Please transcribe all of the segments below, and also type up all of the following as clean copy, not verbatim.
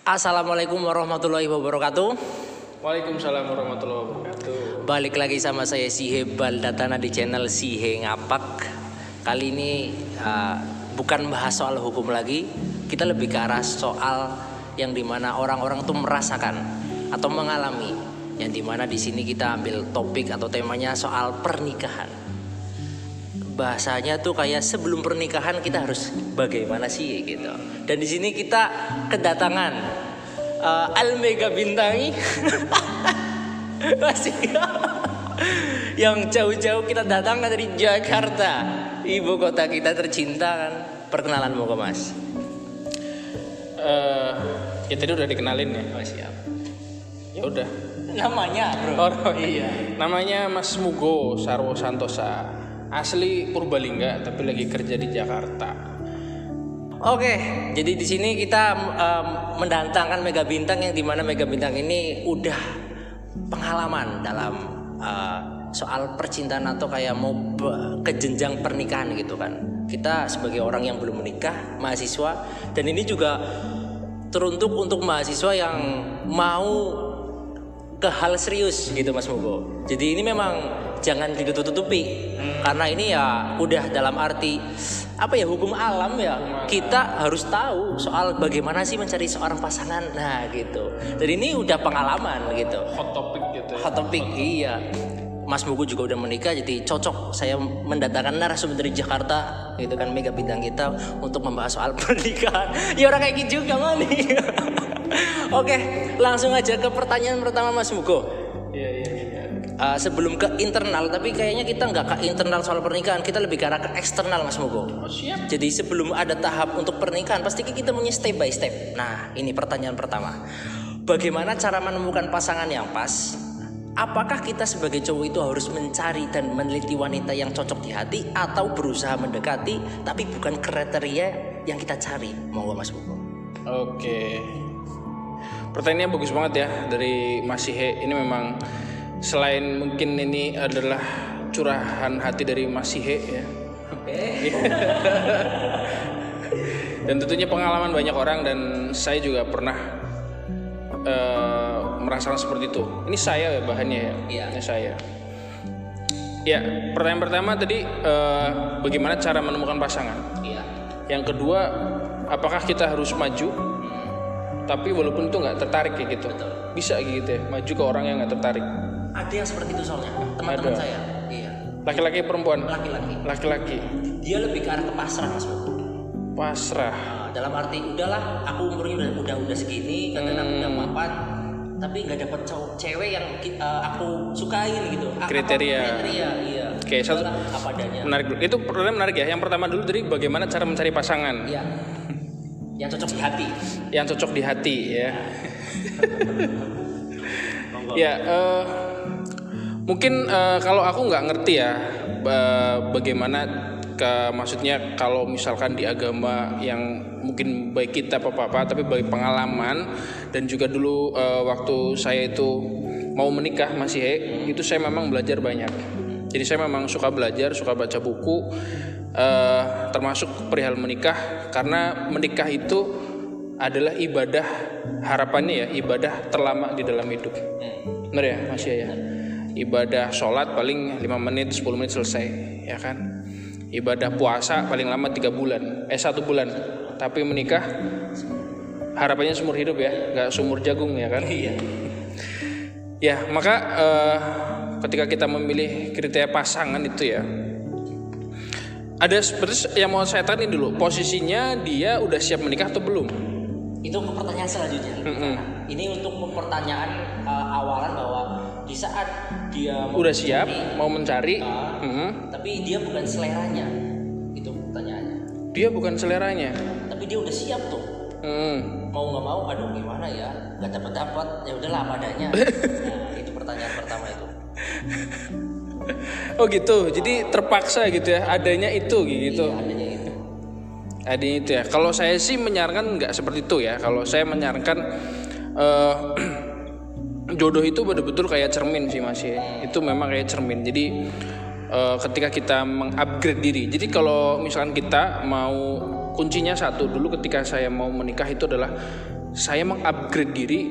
Assalamualaikum warahmatullahi wabarakatuh. Waalaikumsalam warahmatullahi wabarakatuh. Balik lagi sama saya Sihe Baldatana di channel Sihe Ngapak. Kali ini bukan bahas soal hukum lagi. Kita lebih ke arah soal yang dimana orang-orang tuh merasakan atau mengalami. Yang dimana di sini kita ambil topik atau temanya soal pernikahan. Bahasanya tuh kayak sebelum pernikahan kita harus bagaimana sih gitu. Dan di sini kita kedatangan Al Mega Bintangi masih yang jauh-jauh kita datangkan dari Jakarta, ibu kota kita tercinta kan. Perkenalan moga Mas. Ya tadi udah dikenalin ya. Oh, siap. Ya udah. Namanya bro. Oh iya. Namanya Mas Mugo Sarwo Santosa. Asli Purbalingga tapi lagi kerja di Jakarta. Oke, jadi di sini kita mendatangkan Mega Bintang yang dimana Mega Bintang ini udah pengalaman dalam soal percintaan atau kayak mau ke jenjang pernikahan gitu kan. Kita sebagai orang yang belum menikah, mahasiswa, dan ini juga teruntuk untuk mahasiswa yang mau ke hal serius gitu Mas Mugo. Jadi ini memang jangan ditutup-tutupi karena ini ya udah dalam arti apa ya, hukum alam ya. Kita harus tahu soal bagaimana sih mencari seorang pasangan. Nah gitu. Dan ini udah pengalaman gitu. Hot topic gitu ya. Hot topic, iya. Mas Mugo juga udah menikah, jadi cocok saya mendatangkan narasumber dari Jakarta gitu kan, Mega Bintang kita untuk membahas soal pernikahan. Ya orang kayak gitu juga mah nih. Oke, langsung aja ke pertanyaan pertama Mas Mugo. Iya. Sebelum ke internal, tapi kayaknya kita nggak ke internal soal pernikahan, kita lebih ke arah ke eksternal Mas Mugo. Oh, siap. Jadi sebelum ada tahap untuk pernikahan, pasti kita punya step by step. Nah, ini pertanyaan pertama. Bagaimana cara menemukan pasangan yang pas? Apakah kita sebagai cowok itu harus mencari dan meneliti wanita yang cocok di hati, atau berusaha mendekati tapi bukan kriteria yang kita cari? Monggo Mas Mugo. Oke. Pertanyaannya bagus banget ya dari Mas Sihe. Ini memang selain mungkin ini adalah curahan hati dari Mas Sihe ya. Dan tentunya pengalaman banyak orang, dan saya juga pernah merasakan seperti itu. Ini saya ya bahannya ya. Iya. Ini saya. Ya, pertanyaan pertama tadi bagaimana cara menemukan pasangan? Iya. Yang kedua, apakah kita harus maju? Tapi walaupun itu nggak tertarik kayak gitu. Betul. Bisa gitu ya, maju ke orang yang nggak tertarik. Ada yang seperti itu soalnya, teman-teman Ada. saya. Iya. Laki-laki perempuan? Laki-laki. Laki-laki. Dia lebih ke arah ke pasrah Mas Mugo. Pasrah. Dalam arti udahlah, aku umurnya udah segini, katanya aku udah mapan, tapi nggak dapet cowok cewek yang aku sukain gitu. Kriteria. Iya. Oke, satu. Udahlah, apa adanya. Menarik. Itu pertanyaan menarik ya. Yang pertama dulu dari bagaimana cara mencari pasangan. Iya. Yang cocok di hati. Yang cocok di hati ya. Ya, mungkin kalau aku nggak ngerti ya bagaimana maksudnya kalau misalkan di agama yang mungkin baik kita apa tapi bagi pengalaman, dan juga dulu waktu saya itu mau menikah masih itu saya memang belajar banyak. Jadi saya memang suka belajar, suka baca buku, termasuk perihal menikah, karena menikah itu adalah ibadah, harapannya ya ibadah terlama di dalam hidup. Benar ya Mas ya? Ibadah sholat paling 5 menit 10 menit selesai ya kan. Ibadah puasa paling lama 1 bulan. Tapi menikah harapannya seumur hidup ya, nggak seumur jagung ya kan. Iya. Ya maka ketika kita memilih kriteria pasangan itu ya, ada seperti yang mau saya tanya dulu, posisinya dia udah siap menikah atau belum? Itu ke pertanyaan selanjutnya. Ini untuk pertanyaan awalan bahwa di saat dia udah siap mau mencari, tapi dia bukan seleranya. Itu pertanyaannya. Dia bukan seleranya. Tapi dia udah siap tuh. Mau nggak mau, aduh gimana ya? Nggak dapat ya udahlah apa adanya. Nah, itu pertanyaan pertama itu. Oh gitu. Jadi terpaksa gitu ya, adanya itu gitu. Iya, adanya itu. Adanya itu ya. Kalau saya sih menyarankan nggak seperti itu ya. Kalau saya menyarankan jodoh itu betul-betul kayak cermin sih Mas ya. Itu memang kayak cermin. Jadi ketika kita mengupgrade diri. Jadi kalau misalkan kita mau, kuncinya satu dulu ketika saya mau menikah itu adalah saya mengupgrade diri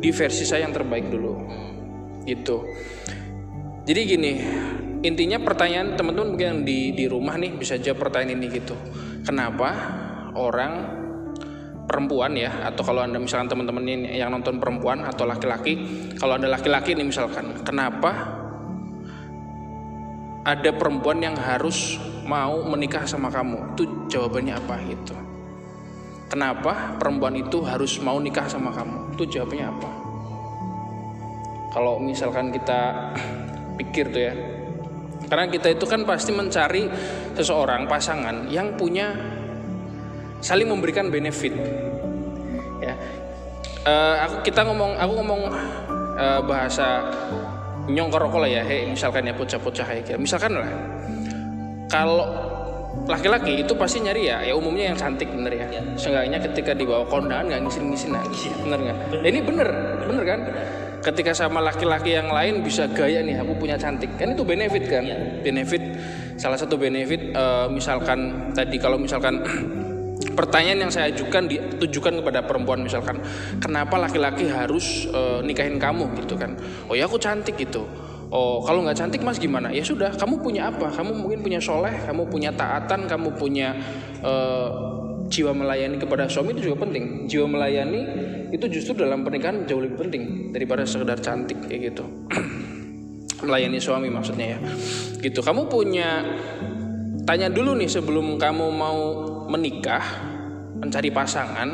di versi saya yang terbaik dulu. Gitu. Jadi gini, intinya pertanyaan teman-teman mungkin yang di rumah nih bisa jawab pertanyaan ini gitu. Kenapa orang perempuan ya, atau kalau Anda misalkan teman-teman ini yang nonton perempuan atau laki-laki, kalau Anda laki-laki ini misalkan, kenapa ada perempuan yang harus mau menikah sama kamu? Itu jawabannya apa gitu. Kenapa perempuan itu harus mau nikah sama kamu? Itu jawabannya apa? Kalau misalkan kita pikir tuh ya, karena kita itu kan pasti mencari seseorang pasangan yang punya saling memberikan benefit. Ya, aku ngomong bahasa nyongkoroko lah ya, misalkan ya pocah-pocah kayak, misalkan lah, kalau laki-laki itu pasti nyari ya umumnya yang cantik, bener ya. Seenggaknya ketika dibawa kondangan nggak ngisin-ngisin lagi, bener nggak? Ini bener kan? Ketika sama laki-laki yang lain bisa gaya nih, aku punya cantik, kan itu benefit kan? Benefit, salah satu benefit misalkan tadi kalau misalkan pertanyaan yang saya ajukan ditujukan kepada perempuan, misalkan kenapa laki-laki harus nikahin kamu gitu kan? Oh ya aku cantik gitu. Oh kalau nggak cantik mas gimana? Ya sudah, kamu punya apa? Kamu mungkin punya soleh, kamu punya taatan, kamu punya jiwa melayani kepada suami, itu juga penting. Jiwa melayani itu justru dalam pernikahan jauh lebih penting daripada sekedar cantik kayak gitu. Melayani suami maksudnya ya. Gitu. Kamu punya, tanya dulu nih sebelum kamu mau menikah, mencari pasangan,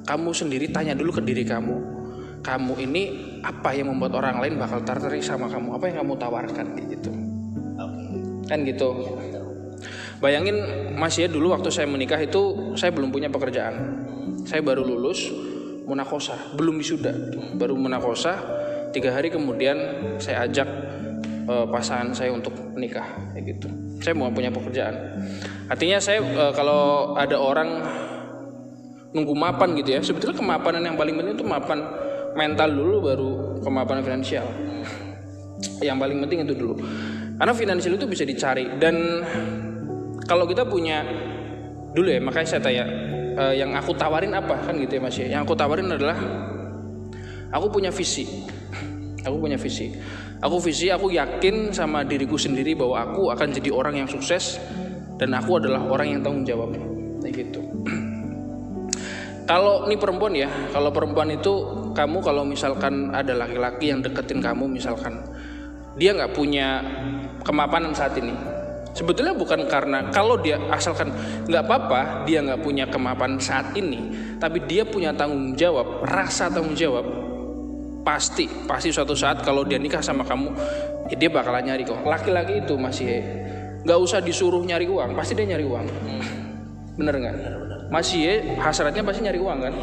kamu sendiri tanya dulu ke diri kamu. Kamu ini apa yang membuat orang lain bakal tertarik sama kamu? Apa yang kamu tawarkan gitu? Kan gitu. Bayangin Mas ya, dulu waktu saya menikah itu saya belum punya pekerjaan. Saya baru lulus munakosa, belum wisuda, baru munakosa. 3 hari kemudian saya ajak pasangan saya untuk menikah kayak gitu. Saya mau punya pekerjaan. Artinya saya kalau ada orang nunggu mapan gitu ya, sebetulnya kemapanan yang paling penting itu mapan mental dulu, baru kemapanan finansial. Yang paling penting itu dulu. Karena finansial itu bisa dicari, dan kalau kita punya dulu ya, makanya saya tanya yang aku tawarin apa kan gitu ya Mas ya. Yang aku tawarin adalah aku punya visi. Aku yakin sama diriku sendiri bahwa aku akan jadi orang yang sukses dan aku adalah orang yang tanggung jawab. Kayak gitu. Kalau ini perempuan ya, kalau perempuan itu kamu kalau misalkan ada laki-laki yang deketin kamu misalkan, dia nggak punya kemapanan saat ini. Sebetulnya bukan karena kalau dia asalkan nggak apa-apa dia nggak punya kemapanan saat ini, tapi dia punya tanggung jawab, rasa tanggung jawab. Pasti suatu saat kalau dia nikah sama kamu, ya dia bakalan nyari kok. Laki-laki itu masih nggak usah disuruh nyari uang, pasti dia nyari uang. Bener nggak? Masih hasratnya pasti nyari uang kan?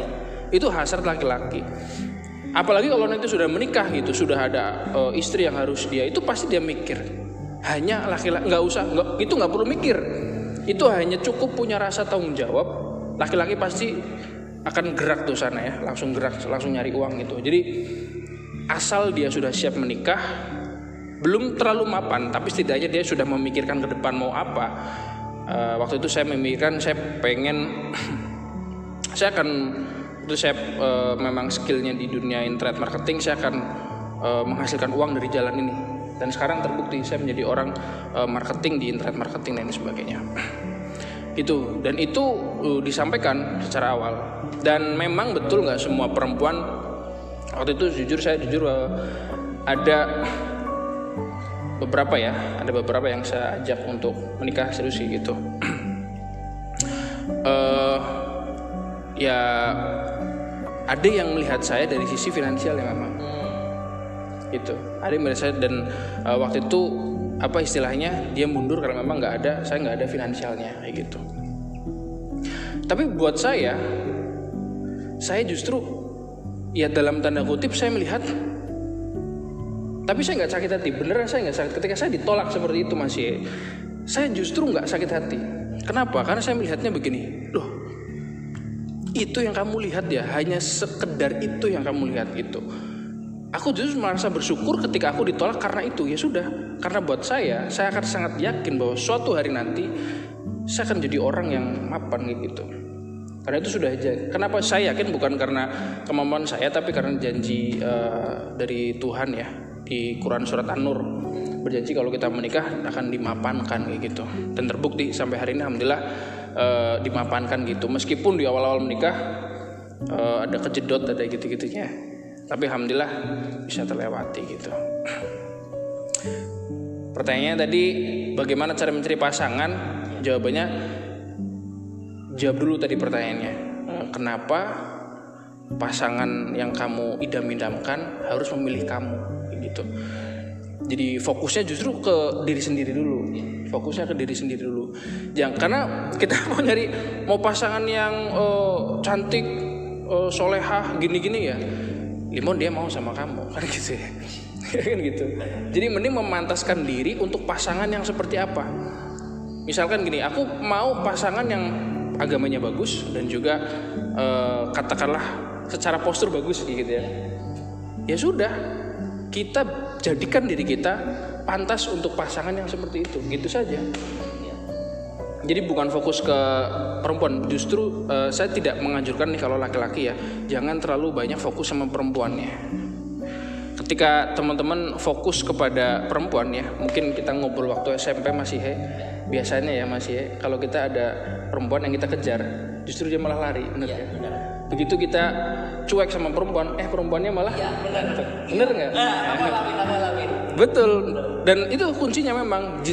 Itu hasrat laki-laki. Apalagi kalau nanti sudah menikah gitu, sudah ada istri yang harus dia, itu pasti dia mikir. Hanya laki-laki itu nggak perlu mikir. Itu hanya cukup punya rasa tanggung jawab. Laki-laki pasti akan gerak tuh sana ya, langsung gerak, langsung nyari uang gitu. Jadi asal dia sudah siap menikah, belum terlalu mapan, tapi setidaknya dia sudah memikirkan ke depan mau apa. Waktu itu saya memikirkan, saya pengen, memang skillnya di dunia internet marketing, saya akan menghasilkan uang dari jalan ini. Dan sekarang terbukti saya menjadi orang marketing di internet marketing dan sebagainya. Itu, dan itu disampaikan secara awal. Dan memang betul nggak semua perempuan waktu itu, saya jujur ada beberapa yang saya ajak untuk menikah serius gitu. Ya ada yang melihat saya dari sisi finansial ya memang. Gitu. Ada yang melihat saya dan waktu itu apa istilahnya, dia mundur karena memang saya nggak ada finansialnya kayak gitu. Tapi buat saya justru ya dalam tanda kutip saya melihat, tapi saya nggak sakit hati, beneran saya nggak sakit ketika saya ditolak seperti itu Mas Ye. Saya justru nggak sakit hati. Kenapa? Karena saya melihatnya begini, loh, itu yang kamu lihat ya, hanya sekedar itu yang kamu lihat gitu. Aku justru merasa bersyukur ketika aku ditolak karena itu, ya sudah. Karena buat saya akan sangat yakin bahwa suatu hari nanti saya akan jadi orang yang mapan gitu. Karena itu sudah kenapa saya yakin bukan karena kemampuan saya, tapi karena janji dari Tuhan ya di Quran surat An-Nur, berjanji kalau kita menikah akan dimapankan kayak gitu. Dan terbukti sampai hari ini alhamdulillah dimapankan gitu. Meskipun di awal-awal menikah ada kejedot, ada gitu-gitunya, tapi alhamdulillah bisa terlewati gitu. Pertanyaannya tadi bagaimana cara mencari pasangan? Jawabannya, jawab dulu tadi pertanyaannya. Kenapa pasangan yang kamu idam-idamkan harus memilih kamu gitu. Jadi fokusnya justru ke diri sendiri dulu. Fokusnya ke diri sendiri dulu. Jangan karena kita mau pasangan yang cantik, solehah, gini-gini ya. Limon dia mau sama kamu kan gitu ya. Kan gitu. Jadi mending memantaskan diri untuk pasangan yang seperti apa. Misalkan gini, aku mau pasangan yang agamanya bagus dan juga katakanlah secara postur bagus gitu ya. Ya sudah, kita jadikan diri kita pantas untuk pasangan yang seperti itu, gitu saja. Jadi bukan fokus ke perempuan. Justru saya tidak menganjurkan nih kalau laki-laki ya, jangan terlalu banyak fokus sama perempuannya. Ketika teman-teman fokus kepada perempuan ya, mungkin kita ngobrol waktu SMP masih biasanya ya masih kalau kita ada perempuan yang kita kejar, justru dia malah lari, bener ya? Bener. Begitu kita cuek sama perempuan, perempuannya malah bener nggak? Aku alamin. Betul. Dan itu kuncinya memang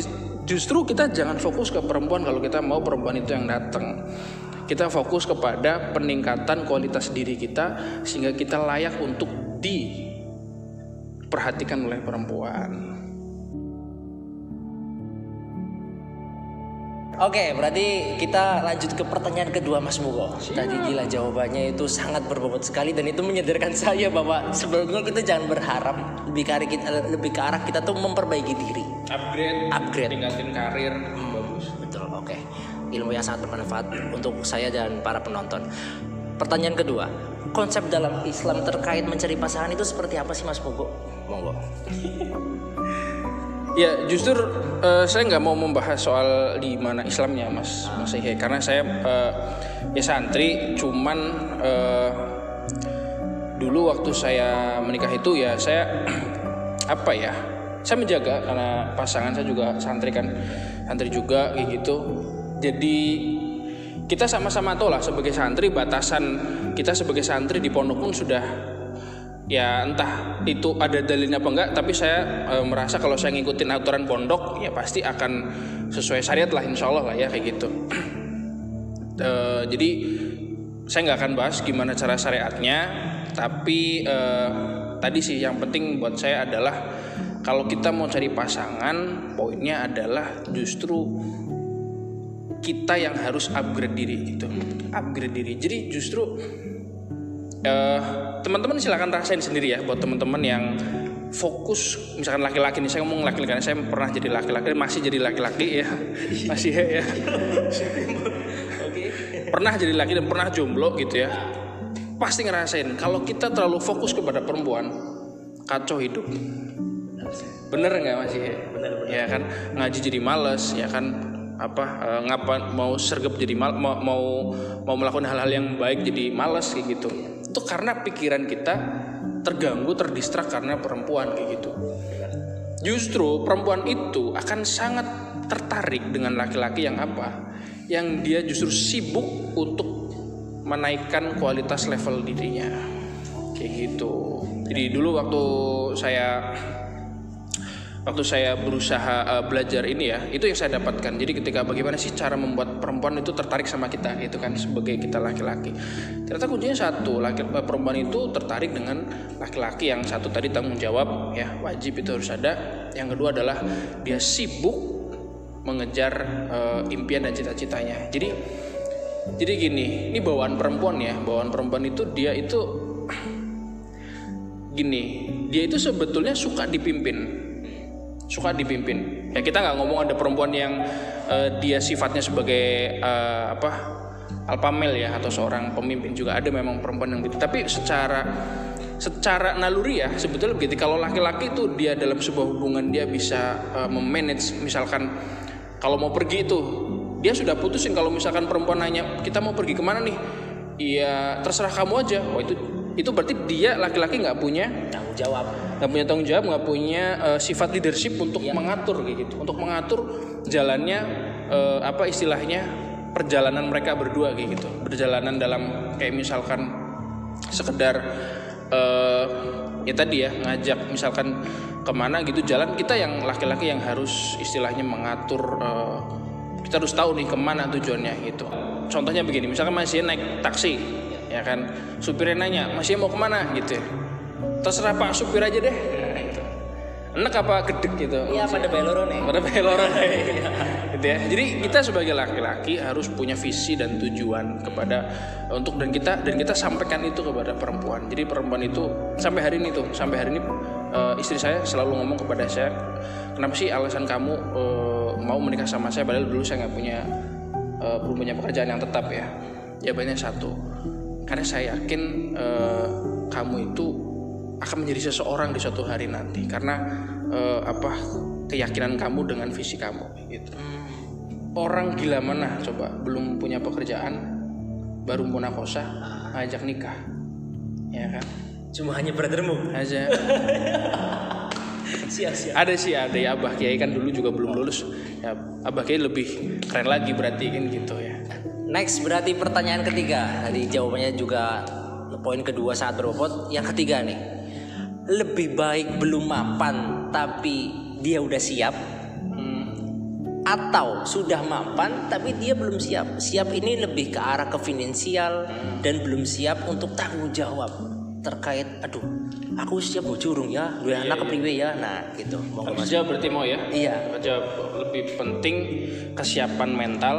justru kita jangan fokus ke perempuan kalau kita mau perempuan itu yang datang. Kita fokus kepada peningkatan kualitas diri kita sehingga kita layak untuk diperhatikan oleh perempuan. Oke, berarti kita lanjut ke pertanyaan kedua Mas Mugo. Tadi gila jawabannya itu sangat berbobot sekali dan itu menyadarkan saya bahwa sebelumnya kita jangan berharap lebih ke arah kita tuh memperbaiki diri. Upgrade. Tingkatin karir. Bagus. Betul, oke. Ilmu yang sangat bermanfaat untuk saya dan para penonton. Pertanyaan kedua, konsep dalam Islam terkait mencari pasangan itu seperti apa sih Mas Mugo? Monggo. Ya justru saya nggak mau membahas soal di mana Islamnya Mas Ihe, karena saya ya santri, cuman dulu waktu saya menikah itu ya saya saya menjaga karena pasangan saya juga santri juga kayak gitu. Jadi kita sama-sama tahu lah sebagai santri, batasan kita sebagai santri di pondok pun sudah ya entah itu ada dalilnya apa enggak, tapi saya merasa kalau saya ngikutin aturan pondok ya pasti akan sesuai syariat lah, insya Allah lah ya kayak gitu. Jadi saya nggak akan bahas gimana cara syariatnya, tapi tadi sih yang penting buat saya adalah kalau kita mau cari pasangan, poinnya adalah justru kita yang harus upgrade diri gitu, upgrade diri. Jadi justru teman-teman silakan rasain sendiri ya, buat teman-teman yang fokus, misalkan laki-laki nih, saya ngomong laki-laki, saya pernah jadi laki-laki, masih jadi laki-laki ya, masih ya, pernah jadi laki dan pernah jomblo gitu ya, pasti ngerasain kalau kita terlalu fokus kepada perempuan, kacau hidup. Bener nggak masih bener. Ya kan, ngaji jadi males ya kan, mau sergap jadi mau melakukan hal-hal yang baik jadi malas kayak gitu. Itu karena pikiran kita terganggu, terdistrak karena perempuan kayak gitu. Justru perempuan itu akan sangat tertarik dengan laki-laki yang dia justru sibuk untuk menaikkan kualitas level dirinya kayak gitu. Jadi dulu waktu saya berusaha belajar ini ya, itu yang saya dapatkan. Jadi ketika bagaimana sih cara membuat perempuan itu tertarik sama kita, itu kan sebagai kita laki-laki. Ternyata kuncinya satu, perempuan itu tertarik dengan laki-laki yang satu tadi tanggung jawab ya, wajib itu harus ada. Yang kedua adalah dia sibuk mengejar impian dan cita-citanya. Jadi gini, ini bawaan perempuan ya, bawaan perempuan itu dia itu sebetulnya suka dipimpin. Ya kita nggak ngomong ada perempuan yang dia sifatnya sebagai alpha male ya, atau seorang pemimpin, juga ada memang perempuan yang gitu. Tapi secara naluri ya sebetulnya begitu. Kalau laki-laki itu dia dalam sebuah hubungan dia bisa memanage, misalkan kalau mau pergi itu dia sudah putusin kalau misalkan perempuan nanya kita mau pergi kemana nih, iya terserah kamu aja. Oh itu berarti dia laki-laki nggak punya tanggung jawab, nggak punya sifat leadership untuk mengatur kayak gitu, untuk mengatur jalannya apa istilahnya perjalanan mereka berdua kayak gitu, perjalanan dalam kayak misalkan sekedar ya tadi ya ngajak misalkan kemana gitu jalan, kita yang laki-laki yang harus istilahnya mengatur, kita harus tahu nih kemana tujuannya gitu. Contohnya begini, misalkan masih naik taksi ya kan, supirnya nanya masih mau kemana gitu ya, terserah pak supir aja deh gitu. Enak apa gedek gitu iya pada beloro nih gitu ya. Jadi kita sebagai laki-laki harus punya visi dan tujuan kepada untuk dan kita sampaikan itu kepada perempuan. Jadi perempuan itu sampai hari ini istri saya selalu ngomong kepada saya, kenapa sih alasan kamu mau menikah sama saya padahal dulu saya belum punya pekerjaan yang tetap ya. Jawabannya satu, karena saya yakin kamu itu akan menjadi seseorang di suatu hari nanti karena keyakinan kamu dengan visi kamu gitu. Orang gila mana coba belum punya pekerjaan baru munakosa ngajak nikah ya kan, cuma hanya brothermu aja. Siap. Ada ya Abah Kiai kan dulu juga belum lulus ya, Abah Kiai lebih keren lagi berarti kan gitu ya. Next berarti pertanyaan ketiga, tadi jawabannya juga poin kedua sangat berbobot. Yang ketiga nih, lebih baik belum mapan tapi dia udah siap, atau sudah mapan tapi dia belum siap. Siap ini lebih ke arah ke finansial dan belum siap untuk tanggung jawab terkait aku siap bojurung ya, dua anak kepriwe ya. Nah gitu. Kerja berarti mau ya? Iya. Kerja lebih penting kesiapan mental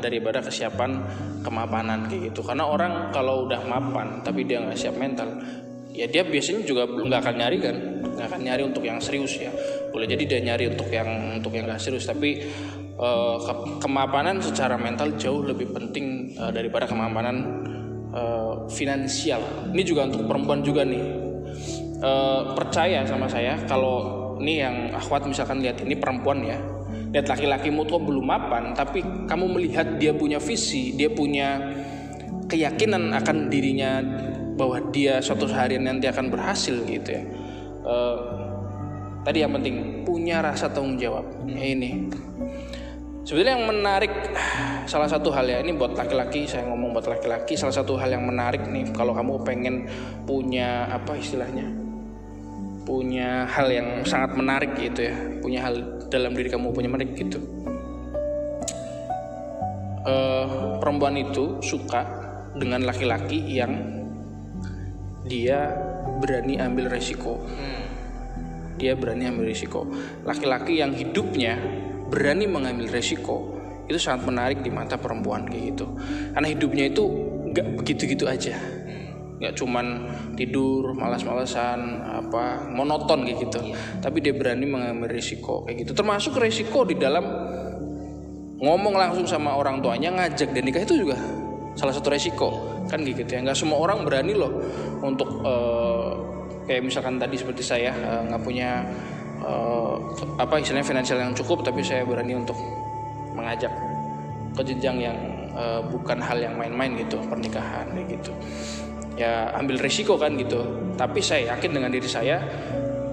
daripada kesiapan kemapanan kayak gitu. Karena orang kalau udah mapan tapi dia nggak siap mental, ya dia biasanya juga nggak akan nyari untuk yang serius ya. Boleh jadi dia nyari untuk yang nggak serius, tapi kemapanan secara mental jauh lebih penting daripada kemapanan finansial. Ini juga untuk perempuan juga nih. Percaya sama saya kalau ini yang akhwat misalkan lihat ini perempuan ya, lihat laki-lakimu tuh belum mapan tapi kamu melihat dia punya visi, dia punya keyakinan akan dirinya bahwa dia suatu hari nanti akan berhasil gitu ya. Tadi yang penting punya rasa tanggung jawab. Ini sebenarnya yang menarik, salah satu hal ya, ini buat laki-laki, saya ngomong buat laki-laki, salah satu hal yang menarik nih kalau kamu pengen punya punya hal yang sangat menarik gitu ya, punya hal dalam diri kamu punya menarik gitu. Perempuan itu suka dengan laki-laki yang dia berani ambil resiko. Dia berani ambil resiko. Laki-laki yang hidupnya berani mengambil resiko itu sangat menarik di mata perempuan kayak gitu. Karena hidupnya itu nggak begitu-gitu aja, nggak cuman tidur malas-malasan monoton kayak gitu. Tapi dia berani mengambil resiko kayak gitu. Termasuk resiko di dalam ngomong langsung sama orang tuanya, ngajak dan nikah itu juga salah satu resiko kan gitu ya. Nggak semua orang berani loh untuk kayak misalkan tadi seperti saya nggak punya istilahnya finansial yang cukup, tapi saya berani untuk mengajak ke jenjang yang bukan hal yang main-main gitu, pernikahan kayak gitu. Ya ambil risiko kan gitu. Tapi saya yakin dengan diri saya,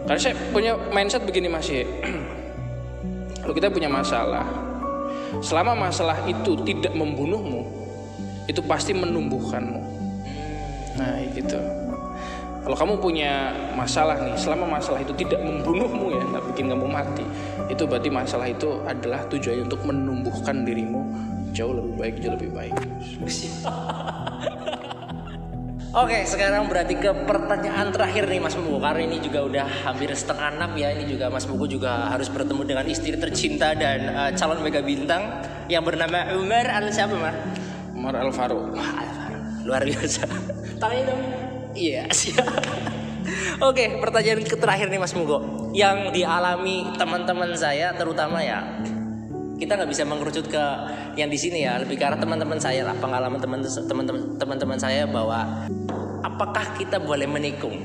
karena saya punya mindset begini Mas ya. Kalau kita punya masalah, selama masalah itu tidak membunuhmu, itu pasti menumbuhkanmu. Nah gitu. Kalau kamu punya masalah nih, selama masalah itu tidak membunuhmu ya, nggak bikin kamu mati, itu berarti masalah itu adalah tujuannya untuk menumbuhkan dirimu jauh lebih baik. Oke, sekarang berarti ke pertanyaan terakhir nih Mas Mugo, karena ini juga udah hampir 5:30 ya. Ini juga Mas Mugo juga harus bertemu dengan istri tercinta dan calon mega bintang yang bernama Umar Al-Faruq. Wah, Al-Faruq. Luar biasa. Tangannya dong. Iya, siap. Oke, pertanyaan terakhir nih Mas Mugo, yang dialami teman-teman saya terutama ya, kita nggak bisa mengerucut ke yang di sini ya, lebih karena teman-teman saya lah, pengalaman teman-teman saya bahwa apakah kita boleh menikung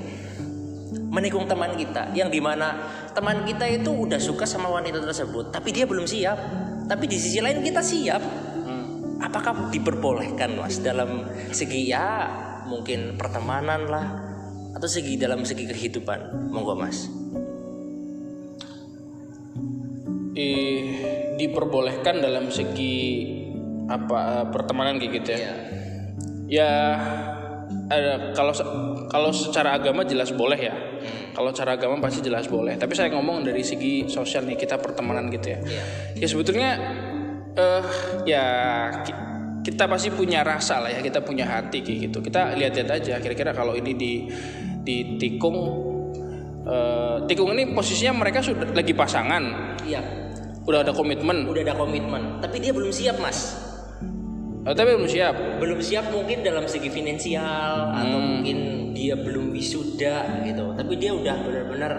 teman kita, yang dimana teman kita itu udah suka sama wanita tersebut tapi dia belum siap, tapi di sisi lain kita siap. Apakah diperbolehkan Mas dalam segi ya mungkin pertemanan lah atau dalam segi kehidupan? Monggo Mas. Diperbolehkan dalam segi pertemanan kayak gitu ya. Iya. Ya ada, kalau secara agama jelas boleh ya. Kalau secara agama pasti jelas boleh. Tapi saya ngomong dari segi sosial nih, kita pertemanan gitu ya. Iya. Ya sebetulnya kita pasti punya rasa lah ya, kita punya hati kayak gitu. Kita lihat-lihat aja kira-kira kalau ini di tikung ini posisinya mereka sudah lagi pasangan. Iya. Udah ada komitmen. Tapi dia belum siap Mas. Tapi belum siap. Belum siap mungkin dalam segi finansial atau mungkin dia belum wisuda gitu. Tapi dia udah benar-benar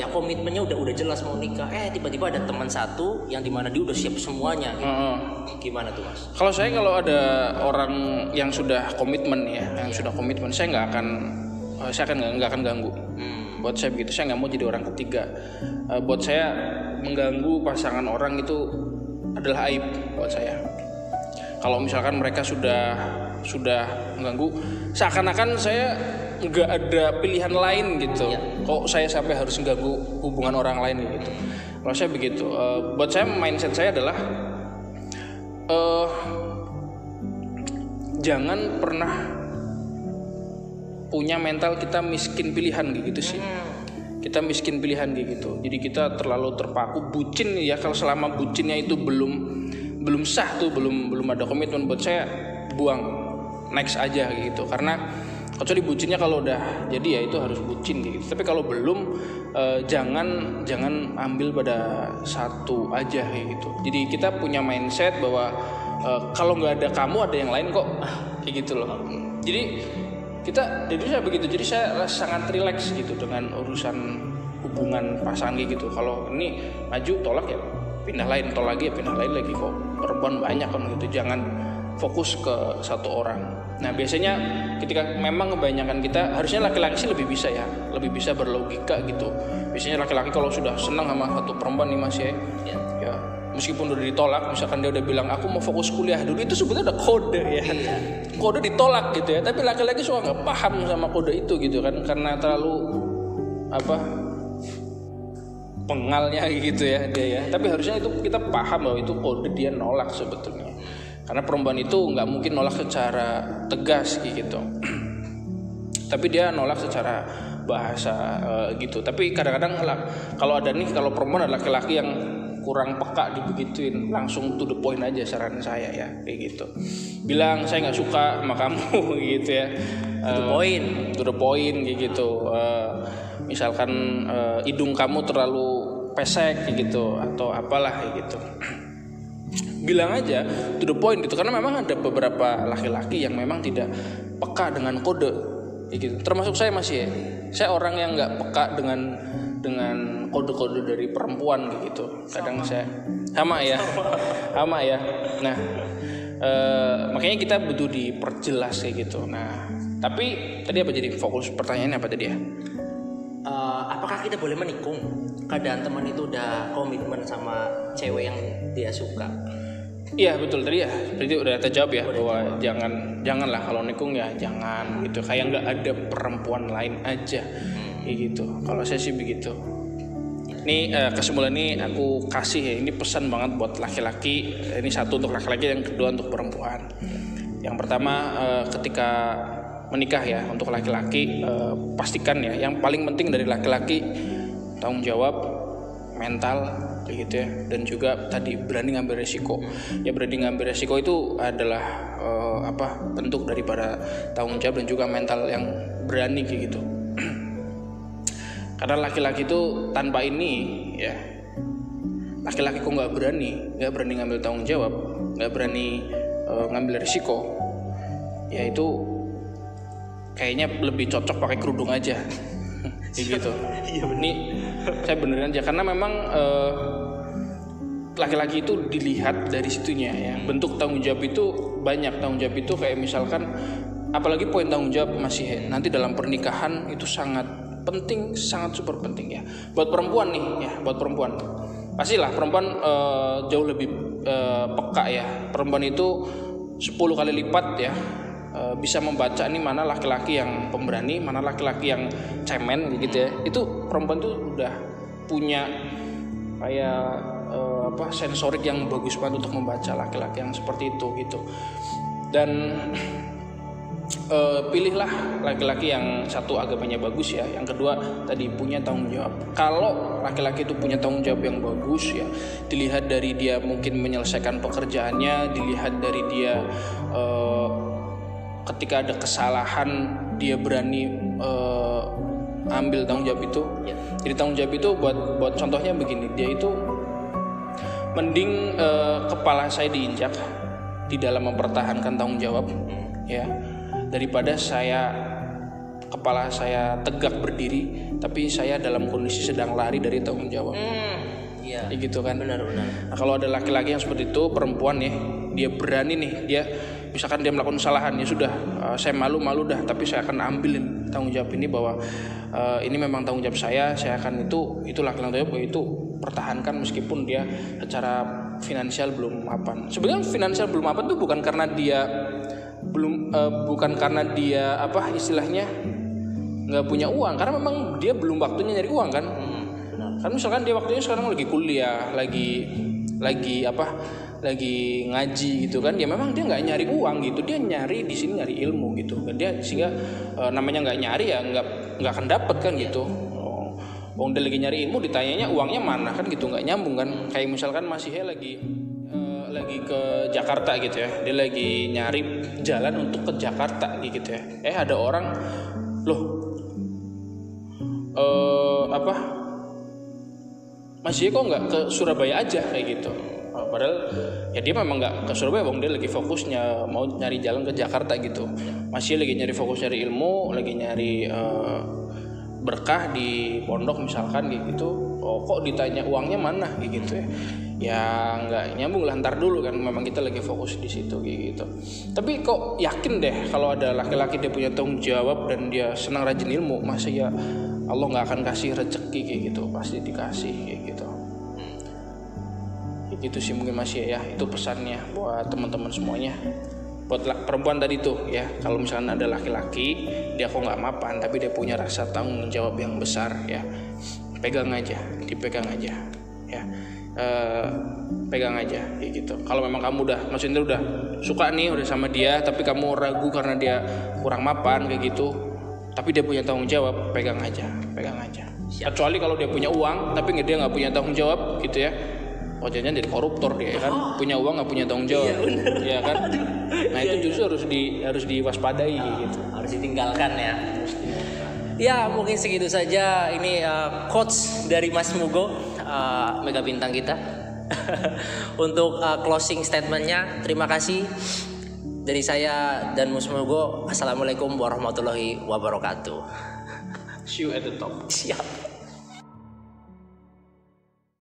komitmennya udah jelas mau nikah. Tiba-tiba ada teman satu yang dimana dia udah siap semuanya gitu. Gimana tuh Mas? Kalau ada orang yang sudah komitmen ya, sudah komitmen, saya nggak akan ganggu. Buat saya begitu, saya nggak mau jadi orang ketiga. Buat saya mengganggu pasangan orang itu adalah aib buat saya. Kalau misalkan mereka sudah mengganggu, seakan-akan saya nggak ada pilihan lain gitu. Ya. Kok saya sampai harus mengganggu hubungan orang lain gitu. Kalau saya begitu, buat saya mindset saya adalah jangan pernah punya mental kita miskin pilihan gitu sih. Kita miskin pilihan gitu. Jadi kita terlalu terpaku bucin ya. Kalau selama bucinnya itu belum sah tuh, belum ada komitmen, buat saya buang, next aja gitu. Karena kecuali bucinnya kalau udah jadi ya itu harus bucin gitu. Tapi kalau belum jangan ambil pada satu aja gitu. Jadi kita punya mindset bahwa kalau nggak ada kamu ada yang lain kok, kayak gitu loh. Jadi saya begitu. Jadi saya sangat rileks gitu dengan urusan hubungan pasangan gitu. Kalau ini maju tolak ya pindah lain, tolak lagi ya pindah lain lagi, kok perempuan banyak kan gitu. Jangan fokus ke satu orang. Nah biasanya ketika memang kebanyakan kita, harusnya laki-laki sih lebih bisa berlogika gitu. Biasanya laki-laki kalau sudah senang sama satu perempuan nih Mas ya, meskipun udah ditolak, misalkan dia udah bilang aku mau fokus kuliah dulu, itu sebetulnya udah kode ya. Kode ditolak gitu ya. Tapi laki-laki suka nggak paham sama kode itu gitu kan, karena terlalu pengalnya gitu ya dia ya. Tapi harusnya itu kita paham bahwa itu kode dia nolak sebetulnya. Karena perempuan itu nggak mungkin nolak secara tegas gitu. Tapi dia nolak secara bahasa gitu. Tapi kadang-kadang kalau perempuan ada laki-laki yang kurang peka dibegituin, langsung to the point aja saran saya ya kayak gitu. Bilang saya nggak suka sama kamu gitu ya. To the point kayak gitu. Misalkan hidung kamu terlalu pesek kayak gitu atau apalah kayak gitu. Bilang aja to the point gitu, karena memang ada beberapa laki-laki yang memang tidak peka dengan kode kayak gitu. Termasuk saya masih ya. Saya orang yang nggak peka dengan kode-kode dari perempuan gitu. Kadang saya sama ya. Nah, makanya kita butuh diperjelas kayak gitu. Nah, tapi tadi apa jadi fokus pertanyaannya apa tadi ya? Apakah kita boleh menikung keadaan teman itu udah komitmen sama cewek yang dia suka? Iya betul tadi ya. Berarti udah terjawab ya bahwa janganlah kalau nikung ya jangan gitu. Kayak nggak ada perempuan lain aja. Kayak gitu. Kalau saya sih begitu. Ini kesimpulan ini aku kasih ya, ini pesan banget buat laki-laki. Ini satu untuk laki-laki, yang kedua untuk perempuan. Yang pertama ketika menikah ya, untuk laki-laki pastikan ya, yang paling penting dari laki-laki tanggung jawab mental kayak gitu ya, dan juga tadi berani ngambil resiko. Ya berani ngambil resiko itu adalah bentuk daripada tanggung jawab dan juga mental yang berani kayak gitu. Karena laki-laki itu tanpa ini ya, laki-laki kok nggak berani ngambil tanggung jawab, nggak berani ngambil risiko, ya itu kayaknya lebih cocok pakai kerudung aja, gitu. Ini saya beneran aja, karena memang laki-laki itu dilihat dari situnya ya. Bentuk tanggung jawab itu banyak. Tanggung jawab itu kayak misalkan, apalagi poin tanggung jawab masih nanti dalam pernikahan itu sangat penting, sangat super penting ya. Buat perempuan nih ya, buat perempuan. pastilah perempuan jauh lebih peka ya. Perempuan itu 10 kali lipat ya bisa membaca ini mana laki-laki yang pemberani, mana laki-laki yang cemen gitu ya. Itu perempuan tuh udah punya kayak sensorik yang bagus banget untuk membaca laki-laki yang seperti itu gitu. Dan pilihlah laki-laki yang satu agamanya bagus ya, yang kedua tadi punya tanggung jawab. Kalau laki-laki itu punya tanggung jawab yang bagus ya, dilihat dari dia mungkin menyelesaikan pekerjaannya, dilihat dari dia ketika ada kesalahan dia berani ambil tanggung jawab itu. Jadi tanggung jawab itu buat contohnya begini, dia itu mending kepala saya diinjak di dalam mempertahankan tanggung jawab ya, daripada kepala saya tegak berdiri tapi saya dalam kondisi sedang lari dari tanggung jawab. Iya. Gitu kan. Benar. Nah, kalau ada laki-laki yang seperti itu, perempuan nih, dia berani nih, dia misalkan dia melakukan kesalahan, ya sudah, saya malu dah, tapi saya akan ambilin tanggung jawab ini bahwa ini memang tanggung jawab saya akan itu laki-laki itu pertahankan meskipun dia secara finansial belum mapan. Sebenarnya finansial belum mapan tuh bukan karena dia istilahnya nggak punya uang, karena memang dia belum waktunya nyari uang kan. Kan misalkan dia waktunya sekarang lagi kuliah, lagi ngaji gitu kan, ya memang dia nggak nyari uang gitu, dia nyari di sini nyari ilmu gitu kan, dia sehingga namanya nggak nyari ya nggak akan dapet kan gitu. Wong dia lagi nyari ilmu, ditanyanya uangnya mana kan gitu, nggak nyambung kan. Kayak misalkan Mas Ihe lagi ke Jakarta gitu ya, dia lagi nyari jalan untuk ke Jakarta gitu ya, ada orang Mas Ihe kok nggak ke Surabaya aja kayak gitu. Padahal ya dia memang nggak ke Surabaya, bang, dia lagi fokusnya mau nyari jalan ke Jakarta gitu. Mas Ihe lagi nyari fokus nyari ilmu, lagi nyari berkah di pondok misalkan kayak gitu. Kok ditanya uangnya mana kayak gitu ya. Ya nggak nyambung lah, ntar dulu kan, memang kita lagi fokus di situ kayak gitu. Tapi kok yakin deh kalau ada laki-laki dia punya tanggung jawab dan dia senang rajin ilmu, masa ya Allah nggak akan kasih rezeki kayak gitu, pasti dikasih kayak gitu. Kayak gitu sih mungkin masih ya, itu pesannya buat teman-teman semuanya. Buat perempuan tadi tuh ya, kalau misalnya ada laki-laki dia kok nggak mapan tapi dia punya rasa tanggung jawab yang besar ya, dipegang aja ya. Pegang aja kayak gitu. Kalau memang kamu maksudnya udah suka nih, udah sama dia, tapi kamu ragu karena dia kurang mapan kayak gitu, tapi dia punya tanggung jawab, pegang aja. Kecuali kalau dia punya uang tapi dia nggak punya tanggung jawab gitu ya, jangan jadi koruptor dia kan, punya uang nggak punya tanggung jawab, ya kan. Nah itu justru harus diwaspadai gitu, harus ditinggalkan ya. Ya mungkin segitu saja ini quotes dari Mas Mugo, Mega Bintang kita. Untuk closing statementnya, terima kasih dari saya dan Mas Mugo. Assalamualaikum warahmatullahi wabarakatuh. See you at the top. Siap.